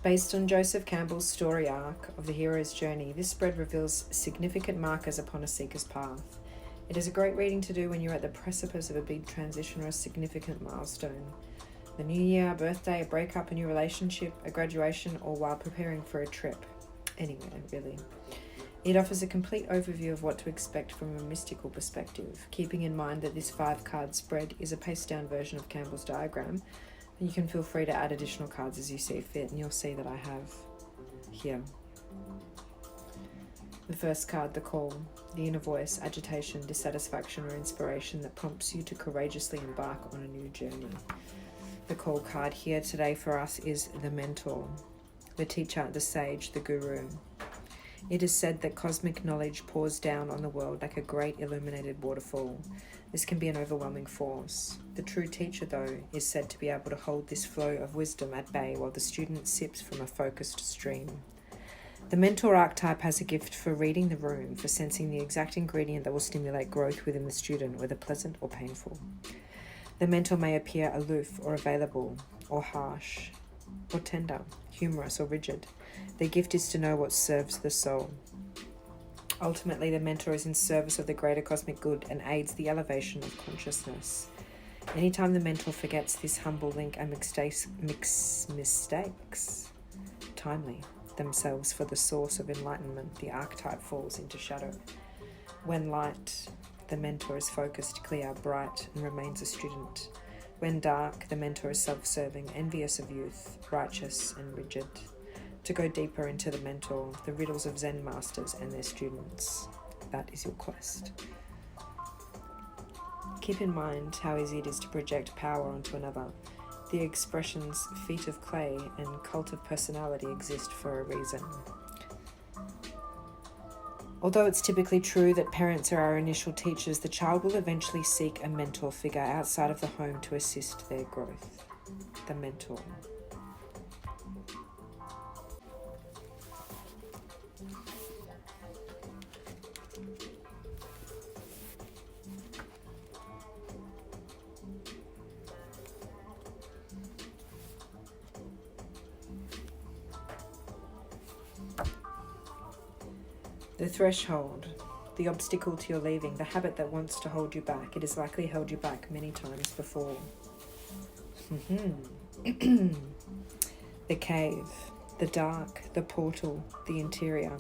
Based on Joseph Campbell's story arc of the hero's journey, this spread reveals significant markers upon a seeker's path. It is a great reading to do when you're at the precipice of a big transition or a significant milestone. The new year, a birthday, a breakup, a new relationship, a graduation, or while preparing for a trip. Anywhere, really. It offers a complete overview of what to expect from a mystical perspective, keeping in mind that this 5-card spread is a paced-down version of Campbell's diagram. You can feel free to add additional cards as you see fit, and you'll see that I have here. The first card, the call, the inner voice, agitation, dissatisfaction, or inspiration that prompts you to courageously embark on a new journey. The call card here today for us is the mentor, the teacher, the sage, the guru. It is said that cosmic knowledge pours down on the world like a great illuminated waterfall. This can be an overwhelming force. The true teacher, though, is said to be able to hold this flow of wisdom at bay while the student sips from a focused stream. The mentor archetype has a gift for reading the room, for sensing the exact ingredient that will stimulate growth within the student, whether pleasant or painful. The mentor may appear aloof or available, or harsh, or tender, humorous or rigid. Their gift is to know what serves the soul. Ultimately, the mentor is in service of the greater cosmic good and aids the elevation of consciousness. Anytime the mentor forgets this humble link and mistakes timely themselves for the source of enlightenment, the archetype falls into shadow. When light, the mentor is focused, clear, bright, and remains a student. When dark, the mentor is self-serving, envious of youth, righteous and rigid. To go deeper into the mentor, the riddles of Zen masters and their students. That is your quest. Keep in mind how easy it is to project power onto another. The expressions feet of clay and cult of personality exist for a reason. Although it's typically true that parents are our initial teachers, the child will eventually seek a mentor figure outside of the home to assist their growth. The mentor. The threshold, the obstacle to your leaving, the habit that wants to hold you back. It has likely held you back many times before. The cave, the dark, the portal, the interior.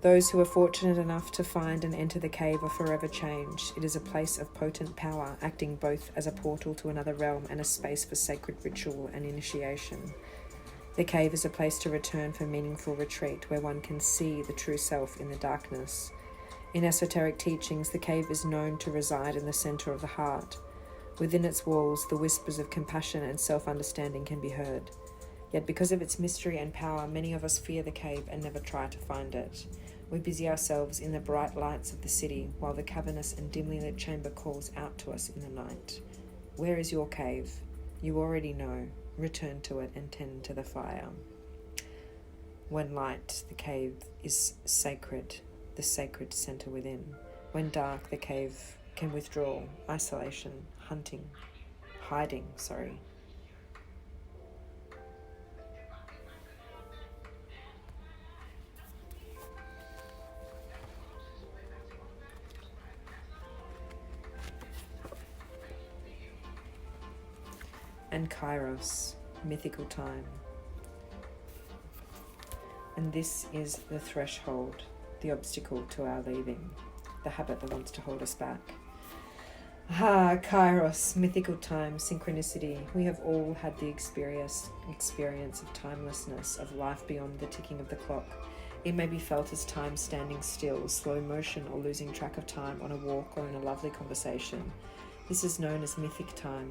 Those who are fortunate enough to find and enter the cave are forever changed. It is a place of potent power, acting both as a portal to another realm and a space for sacred ritual and initiation. The cave is a place to return for meaningful retreat, where one can see the true self in the darkness. In esoteric teachings, the cave is known to reside in the center of the heart. Within its walls, the whispers of compassion and self-understanding can be heard. Yet because of its mystery and power, many of us fear the cave and never try to find it. We busy ourselves in the bright lights of the city, while the cavernous and dimly lit chamber calls out to us in the night. Where is your cave? You already know. Return to it and tend to the fire. When light, the cave is sacred, the sacred center within. When dark, the cave can withdraw, isolation, hiding. And Kairos, mythical time. And this is the threshold, the obstacle to our leaving, the habit that wants to hold us back. Kairos, mythical time, synchronicity. We have all had the experience of timelessness, of life beyond the ticking of the clock. It may be felt as time standing still, slow motion, or losing track of time on a walk or in a lovely conversation. This is known as mythic time,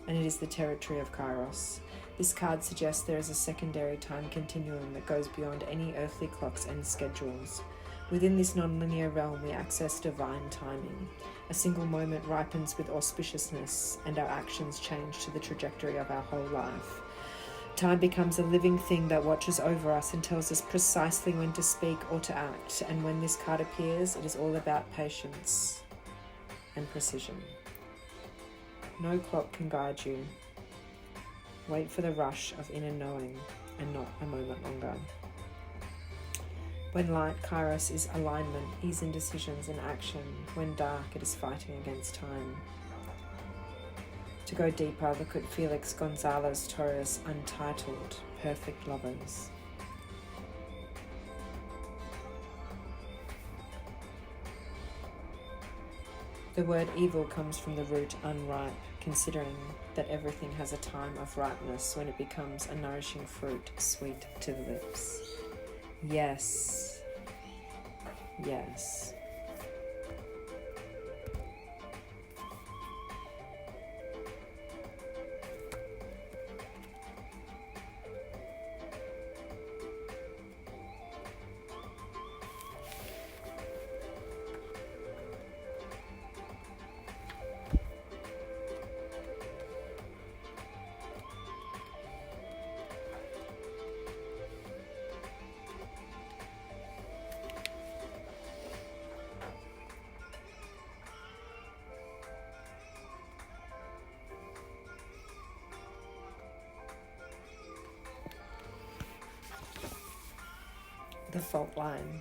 and it is the territory of Kairos. This card suggests there is a secondary time continuum that goes beyond any earthly clocks and schedules. Within this non-linear realm, we access divine timing. A single moment ripens with auspiciousness, and our actions change to the trajectory of our whole life. Time becomes a living thing that watches over us and tells us precisely when to speak or to act. And when this card appears, it is all about patience and precision. No clock can guide you. Wait for the rush of inner knowing, and not a moment longer. When light, Kairos is alignment, ease in decisions and action. When dark, it is fighting against time. To go deeper, look at Felix Gonzalez Torres' Untitled, Perfect Lovers. The word evil comes from the root unripe, considering that everything has a time of ripeness when it becomes a nourishing fruit, sweet to the lips. Yes. Yes. The fault line.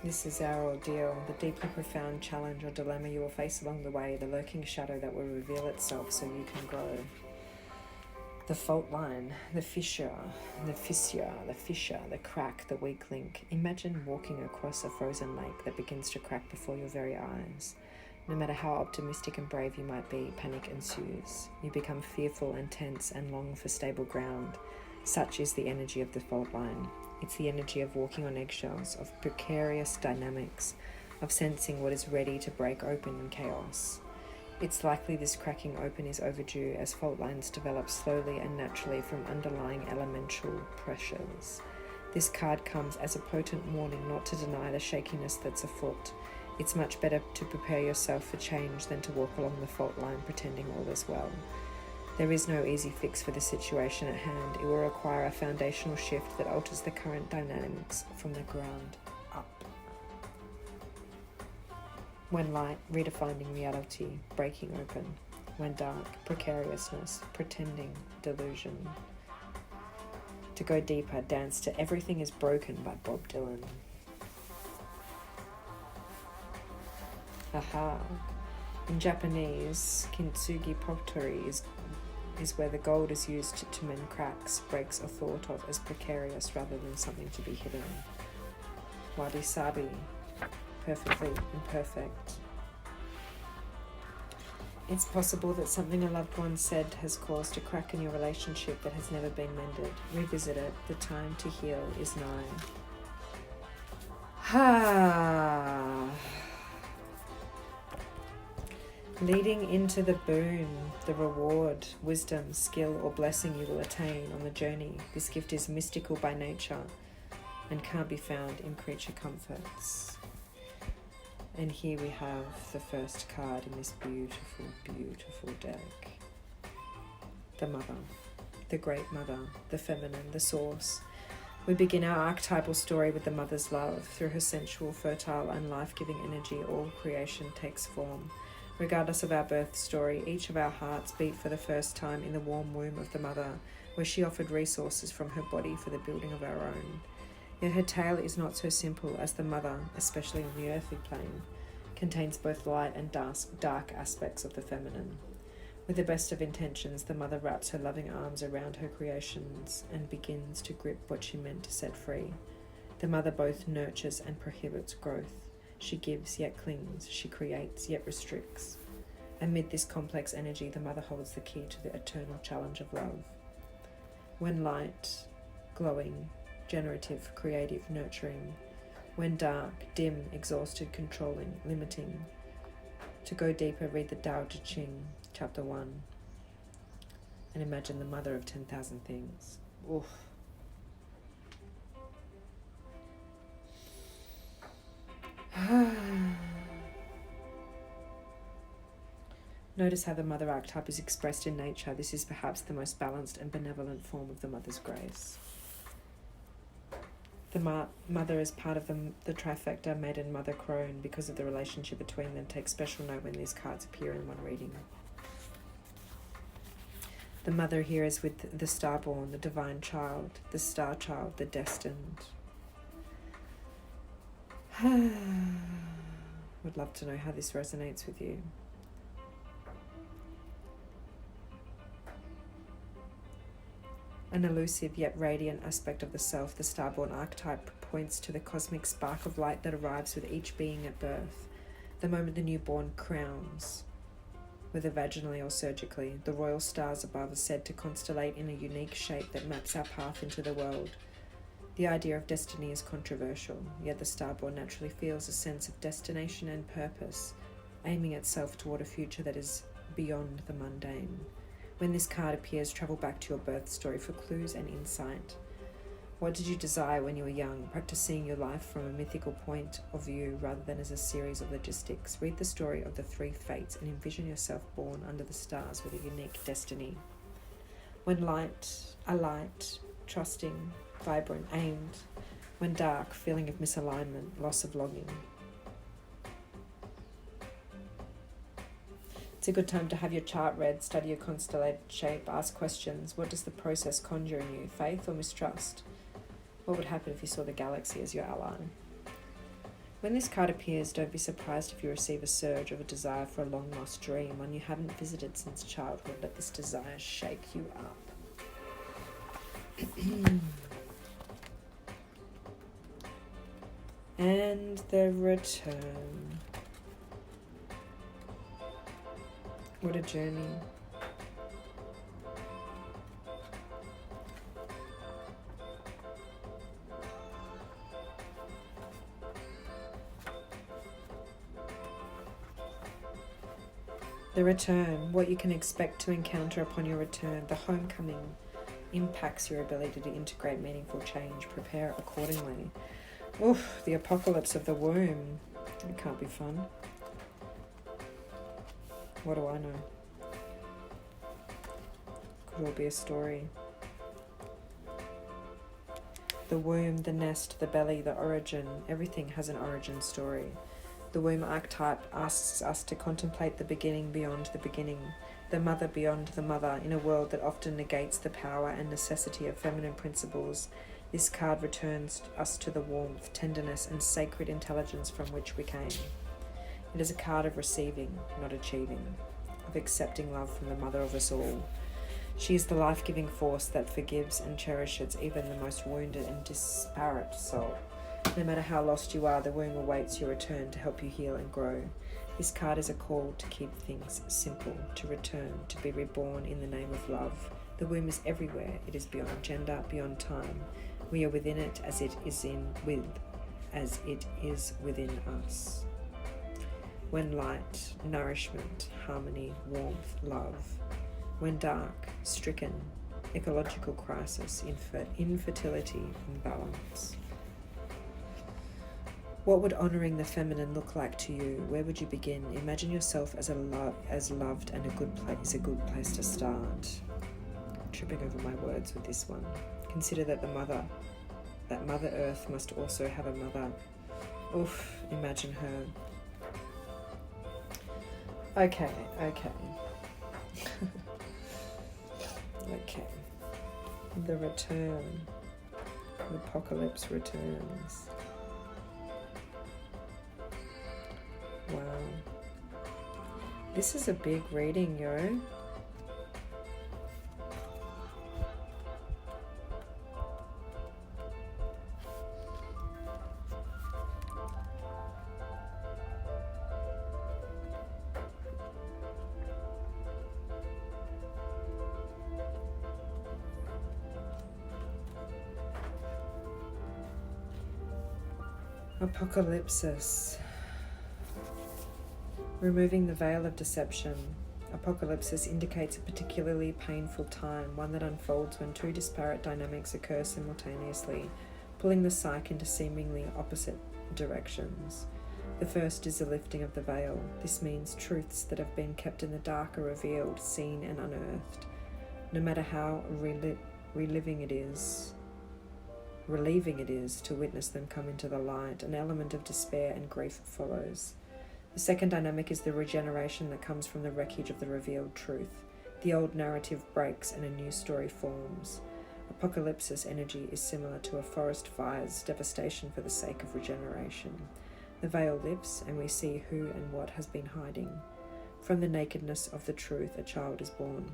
This is our ordeal, the deeply profound challenge or dilemma you will face along the way, the lurking shadow that will reveal itself so you can grow. The fault line, the fissure, the crack, the weak link. Imagine walking across a frozen lake that begins to crack before your very eyes. No matter how optimistic and brave you might be, panic ensues. You become fearful and tense and long for stable ground. Such is the energy of the fault line. It's the energy of walking on eggshells, of precarious dynamics, of sensing what is ready to break open in chaos. It's likely this cracking open is overdue as fault lines develop slowly and naturally from underlying elemental pressures. This card comes as a potent warning not to deny the shakiness that's afoot. It's much better to prepare yourself for change than to walk along the fault line pretending all is well. There is no easy fix for the situation at hand. It will require a foundational shift that alters the current dynamics from the ground up. When light, redefining reality, breaking open. When dark, precariousness, pretending, delusion. To go deeper, dance to Everything is Broken by Bob Dylan. Aha. In Japanese, kintsugi pottery is where the gold is used to mend cracks, breaks are thought of as precarious rather than something to be hidden. Wabi-sabi, perfectly imperfect. It's possible that something a loved one said has caused a crack in your relationship that has never been mended. Revisit it. The time to heal is nigh. Ha! Leading into the boon, the reward, wisdom, skill, or blessing you will attain on the journey. This gift is mystical by nature and can't be found in creature comforts. And here we have the first card in this beautiful, beautiful deck. The Mother, the Great Mother, the Feminine, the Source. We begin our archetypal story with the Mother's love. Through her sensual, fertile, and life-giving energy, all creation takes form. Regardless of our birth story, each of our hearts beat for the first time in the warm womb of the Mother, where she offered resources from her body for the building of our own. Yet her tale is not so simple, as the Mother, especially on the earthly plane, contains both light and dark aspects of the feminine. With the best of intentions, the Mother wraps her loving arms around her creations and begins to grip what she meant to set free. The Mother both nurtures and prohibits growth. She gives yet clings, she creates yet restricts. Amid this complex energy, the Mother holds the key to the eternal challenge of love. When light, glowing, generative, creative, nurturing. When dark, dim, exhausted, controlling, limiting. To go deeper, read the Tao Te Ching, Chapter 1, and imagine the Mother of 10,000 things. Oof. Notice how the Mother archetype is expressed in nature. This is perhaps the most balanced and benevolent form of the Mother's grace. The Mother is part of the trifecta Maiden, Mother, Crone. Because of the relationship between them, take special note when these cards appear in one reading. The mother here is with the starborn, the divine child, the star child, the destined. Would love to know how this resonates with you. An elusive yet radiant aspect of the self, the starborn archetype points to the cosmic spark of light that arrives with each being at birth. The moment the newborn crowns, whether vaginally or surgically, the royal stars above are said to constellate in a unique shape that maps our path into the world. The idea of destiny is controversial, yet the starborn naturally feels a sense of destination and purpose, aiming itself toward a future that is beyond the mundane. When this card appears, travel back to your birth story for clues and insight. What did you desire when you were young? Practice seeing your life from a mythical point of view rather than as a series of logistics. Read the story of the three fates and envision yourself born under the stars with a unique destiny. When light, trusting, vibrant, aimed. When dark, feeling of misalignment, loss of longing. It's a good time to have your chart read, study your constellated shape, ask questions. What does the process conjure in you? Faith or mistrust? What would happen if you saw the galaxy as your ally? When this card appears, don't be surprised if you receive a surge of a desire for a long-lost dream, one you haven't visited since childhood. Let this desire shake you up. And the return. What a journey. The return, what you can expect to encounter upon your return. The homecoming impacts your ability to integrate meaningful change. Prepare accordingly. Oof, the apocalypse of the womb. It can't be fun. What do I know? Could all be a story. The womb, the nest, the belly, the origin. Everything has an origin story. The womb archetype asks us to contemplate the beginning beyond the beginning, the mother beyond the mother, in a world that often negates the power and necessity of feminine principles. This card returns us to the warmth, tenderness, and sacred intelligence from which we came. It is a card of receiving, not achieving, of accepting love from the mother of us all. She is the life-giving force that forgives and cherishes even the most wounded and disparate soul. No matter how lost you are, the womb awaits your return to help you heal and grow. This card is a call to keep things simple, to return, to be reborn in the name of love. The womb is everywhere. It is beyond gender, beyond time. We are within it as it is within us. When light, nourishment, harmony, warmth, love. When dark, stricken, ecological crisis, infertility, imbalance. What would honouring the feminine look like to you? Where would you begin? Imagine yourself as loved, and is a good place to start. I'm tripping over my words with this one. Consider that Mother Earth must also have a mother. Oof, imagine her. Okay. Okay. The return. The apocalypse returns. Wow. This is a big reading, yo. Apocalypsis. Removing the veil of deception. Apocalypsis indicates a particularly painful time, one that unfolds when two disparate dynamics occur simultaneously, pulling the psyche into seemingly opposite directions. The first is the lifting of the veil. This means truths that have been kept in the dark are revealed, seen and unearthed. No matter how relieving it is to witness them come into the light, an element of despair and grief follows. The second dynamic is the regeneration that comes from the wreckage of the revealed truth. The old narrative breaks and a new story forms. Apocalypsis energy is similar to a forest fire's devastation for the sake of regeneration. The veil lifts and we see who and what has been hiding. From the nakedness of the truth, a child is born.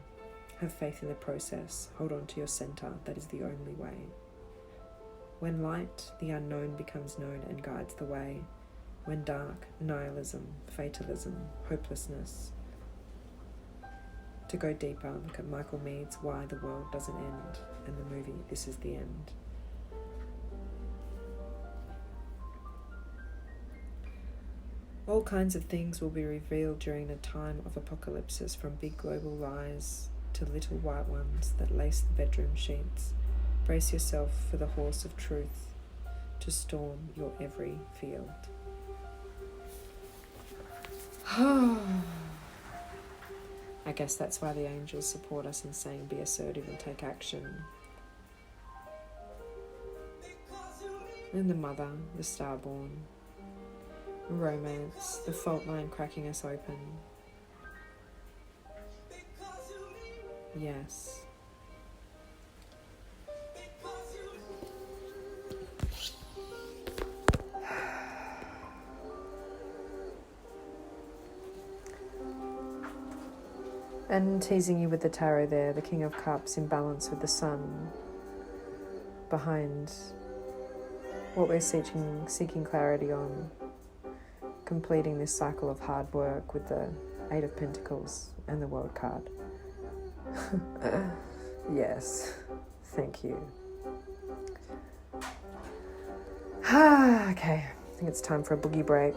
Have faith in the process. Hold on to your center. That is the only way. When light, the unknown becomes known and guides the way. When dark, nihilism, fatalism, hopelessness. To go deeper, look at Michael Mead's Why the World Doesn't End and the movie This Is the End. All kinds of things will be revealed during a time of apocalypsis, from big global lies to little white ones that lace the bedroom sheets. Brace yourself for the horse of truth to storm your every field. I guess that's why the angels support us in saying be assertive and take action. And the mother, the starborn, romance, the fault line cracking us open. Yes. And teasing you with the tarot there, the King of Cups in balance with the Sun behind what we're seeking clarity on, completing this cycle of hard work with the Eight of Pentacles and the World card. Yes, thank you. Okay, I think it's time for a boogie break.